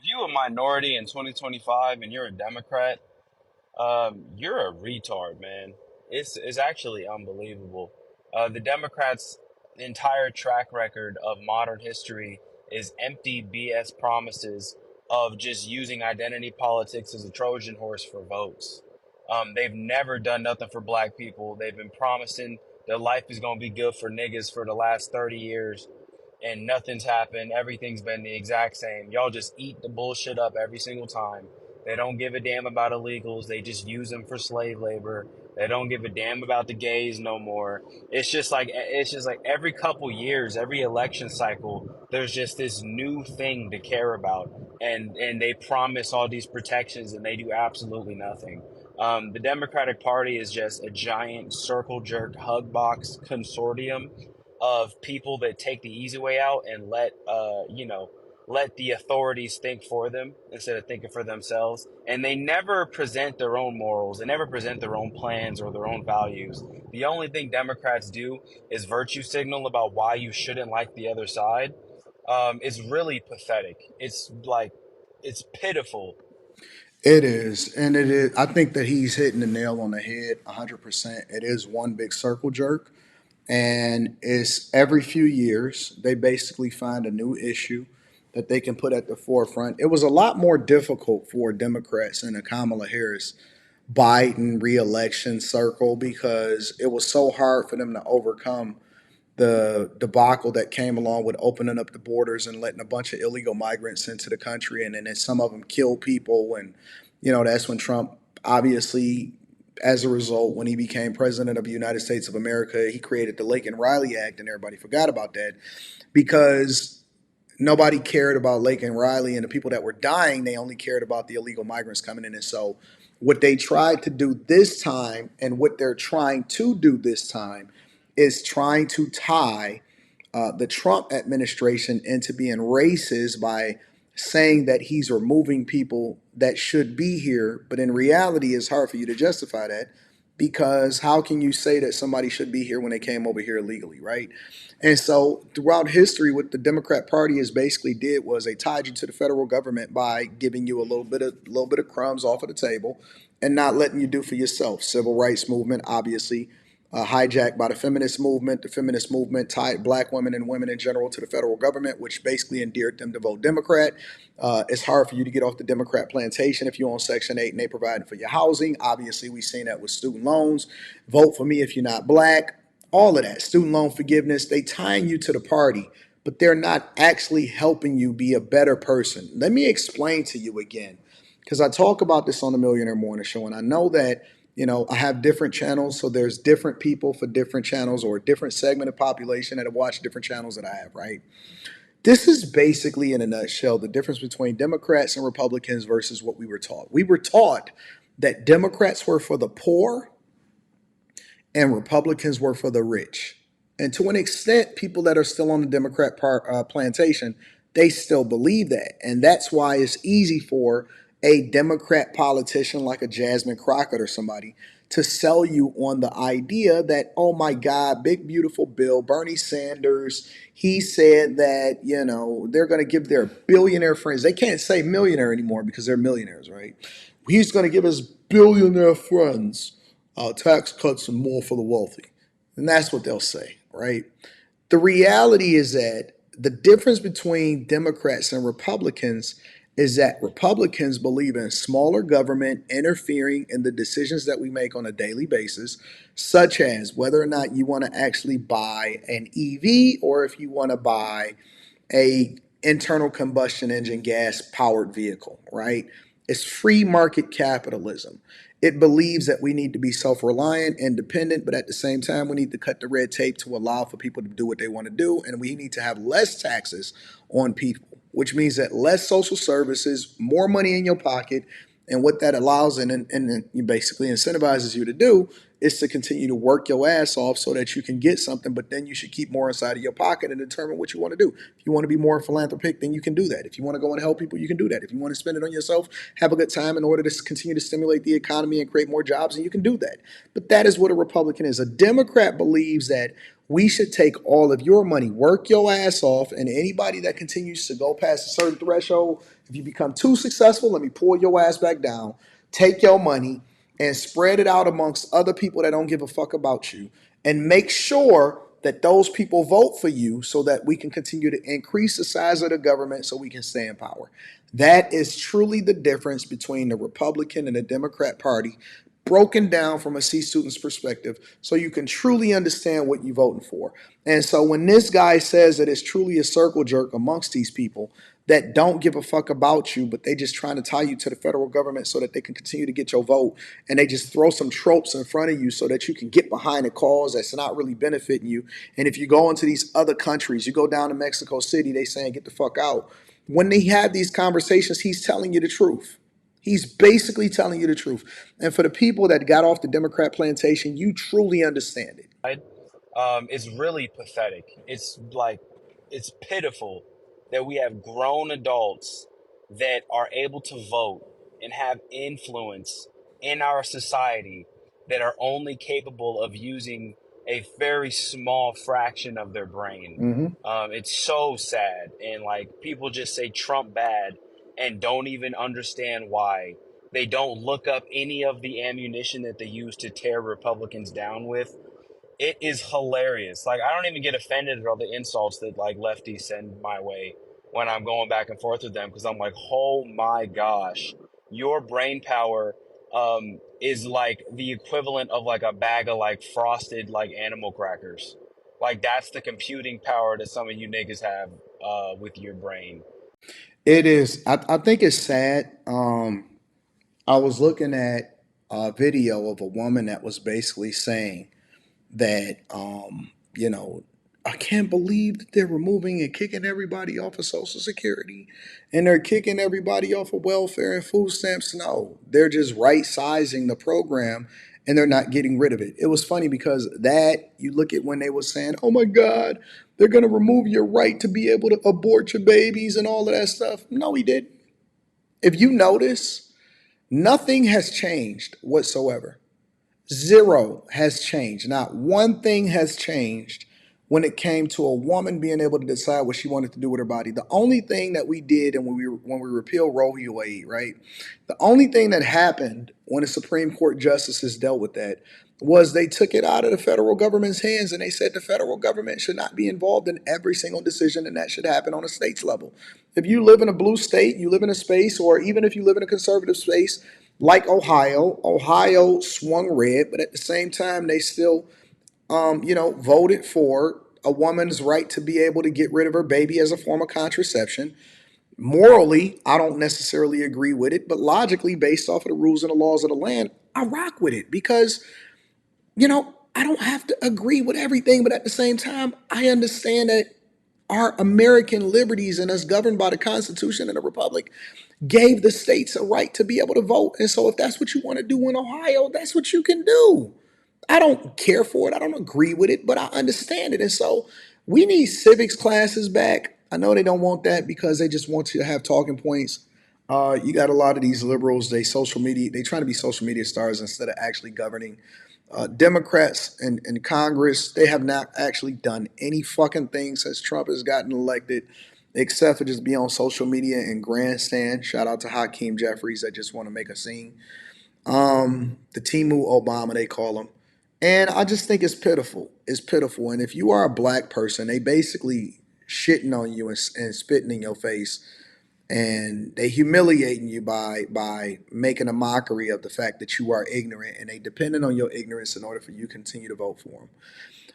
if you a minority in 2025 and you're a Democrat, you're a retard, man. It's actually unbelievable. The Democrats' entire track record of modern history is empty BS promises of just using identity politics as a Trojan horse for votes. They've never done nothing for black people. They've been promising that life is gonna be good for niggas for the last 30 years, and nothing's happened. Everything's been the exact same. Y'all just eat the bullshit up every single time. They don't give a damn about illegals. They just use them for slave labor. They don't give a damn about the gays no more. It's just like every couple years, every election cycle, there's just this new thing to care about, and they promise all these protections, and they do absolutely nothing. The Democratic Party is just a giant circle jerk hug box consortium of people that take the easy way out and let the authorities think for them instead of thinking for themselves. And they never present their own morals. They never present their own plans or their own values. The only thing Democrats do is virtue signal about why you shouldn't like the other side. It's really pathetic. It's pitiful. It is, and it is. I think that he's hitting the nail on the head 100%. It is one big circle jerk, and it's every few years they basically find a new issue that they can put at the forefront. It was a lot more difficult for Democrats in the Kamala Harris Biden reelection circle because it was so hard for them to overcome the debacle that came along with opening up the borders and letting a bunch of illegal migrants into the country, and then some of them kill people. And that's when Trump, obviously, as a result, when he became president of the United States of America, he created the Lake and Riley Act, and everybody forgot about that because nobody cared about Lake and Riley and the people that were dying. They only cared about the illegal migrants coming in. And so what they tried to do this time and what they're trying to do this time is trying to tie the Trump administration into being racist by saying that he's removing people that should be here. But in reality, it's hard for you to justify that because how can you say that somebody should be here when they came over here illegally, right? And so throughout history, what the Democrat Party has basically did was they tied you to the federal government by giving you a little bit of crumbs off of the table and not letting you do for yourself. Civil rights movement, obviously, hijacked by the feminist movement. The feminist movement tied black women and women in general to the federal government, which basically endeared them to vote Democrat. It's hard for you to get off the Democrat plantation if you're on Section 8 and they provide for your housing. Obviously, we've seen that with student loans. Vote for me if you're not black. All of that. Student loan forgiveness. They tying you to the party, but they're not actually helping you be a better person. Let me explain to you again, because I talk about this on the Millionaire Morning Show, and I know that I have different channels, so there's different people for different channels or a different segment of population that have watched different channels that I have, right? This is basically, in a nutshell, the difference between Democrats and Republicans versus what we were taught. We were taught that Democrats were for the poor and Republicans were for the rich. And to an extent, people that are still on the plantation, they still believe that. And that's why it's easy for a Democrat politician like a Jasmine Crockett or somebody to sell you on the idea that, oh my God, big, beautiful bill, Bernie Sanders, he said that, they're going to give their billionaire friends, they can't say millionaire anymore because they're millionaires, right? He's going to give his billionaire friends tax cuts and more for the wealthy. And that's what they'll say, right? The reality is that the difference between Democrats and Republicans is that Republicans believe in smaller government interfering in the decisions that we make on a daily basis, such as whether or not you want to actually buy an EV or if you want to buy a internal combustion engine gas powered vehicle, right? It's free market capitalism. It believes that we need to be self-reliant, independent, but at the same time, we need to cut the red tape to allow for people to do what they want to do. And we need to have less taxes on people, which means that less social services, more money in your pocket. And what that allows and basically incentivizes you to do is to continue to work your ass off so that you can get something, but then you should keep more inside of your pocket and determine what you want to do. If you want to be more philanthropic, then you can do that. If you want to go and help people, you can do that. If you want to spend it on yourself, have a good time in order to continue to stimulate the economy and create more jobs, and you can do that. But that is what a Republican is. A Democrat believes that we should take all of your money, work your ass off, and anybody that continues to go past a certain threshold, if you become too successful, let me pull your ass back down, take your money, and spread it out amongst other people that don't give a fuck about you, and make sure that those people vote for you so that we can continue to increase the size of the government so we can stay in power. That is truly the difference between the Republican and the Democrat Party, broken down from a C student's perspective so you can truly understand what you're voting for. And so when this guy says that it's truly a circle jerk amongst these people that don't give a fuck about you, but they just trying to tie you to the federal government so that they can continue to get your vote, and they just throw some tropes in front of you so that you can get behind a cause that's not really benefiting you. And if you go into these other countries, you go down to Mexico City, they saying get the fuck out. When they have these conversations, he's telling you the truth. He's basically telling you the truth. And for the people that got off the Democrat plantation, you truly understand it. Is really pathetic. It's like, it's pitiful that we have grown adults that are able to vote and have influence in our society that are only capable of using a very small fraction of their brain. Mm-hmm. It's so sad. And like, people just say Trump bad and don't even understand why. They don't look up any of the ammunition that they use to tear Republicans down with. It is hilarious. Like, I don't even get offended at all the insults that like lefties send my way when I'm going back and forth with them, because I'm like, oh my gosh, your brain power is like the equivalent of like a bag of like frosted like animal crackers. Like, that's the computing power that some of you niggas have with your brain. It is. I think it's sad. I was looking at a video of a woman that was basically saying that, you know, I can't believe that they're removing and kicking everybody off of Social Security and they're kicking everybody off of welfare and food stamps. No, they're just right sizing the program and they're not getting rid of it. It was funny because that you look at when they were saying, oh my God, they're going to remove your right to be able to abort your babies and all of that stuff. No, he didn't. If you notice, nothing has changed whatsoever. Zero has changed. Not one thing has changed when it came to a woman being able to decide what she wanted to do with her body. The only thing that we did, and when we repealed Roe v. Wade, right? The only thing that happened when the Supreme Court justices dealt with that was they took it out of the federal government's hands and they said the federal government should not be involved in every single decision and that should happen on a state's level. If you live in a blue state, you live in a space, or even if you live in a conservative space, like Ohio swung red, but at the same time, they still, voted for a woman's right to be able to get rid of her baby as a form of contraception. Morally, I don't necessarily agree with it, but logically, based off of the rules and the laws of the land, I rock with it because, I don't have to agree with everything, but at the same time, I understand that our American liberties and us governed by the Constitution and the Republic gave the states a right to be able to vote. And so if that's what you want to do in Ohio, that's what you can do. I don't care for it. I don't agree with it, but I understand it. And so we need civics classes back. I know they don't want that because they just want to have talking points. You got a lot of these liberals, they trying to be social media stars instead of actually governing. Democrats in Congress, they have not actually done any fucking thing since Trump has gotten elected, except for just be on social media and grandstand. Shout out to Hakeem Jeffries that just want to make a scene. The Timu Obama, they call him. And I just think it's pitiful. It's pitiful. And if you are a black person, they basically shitting on you and spitting in your face, and they humiliating you by making a mockery of the fact that you are ignorant, and they depending on your ignorance in order for you to continue to vote for them.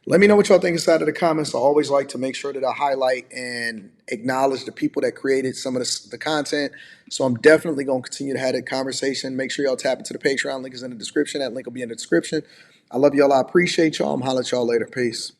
Let me know what y'all think inside of the comments. I always like to make sure that I highlight and acknowledge the people that created some of the content. So I'm definitely going to continue to have that conversation. Make sure y'all tap into the Patreon. Link is in the description. That link will be in the description. I love y'all. I appreciate y'all. I'm holler at y'all later. Peace.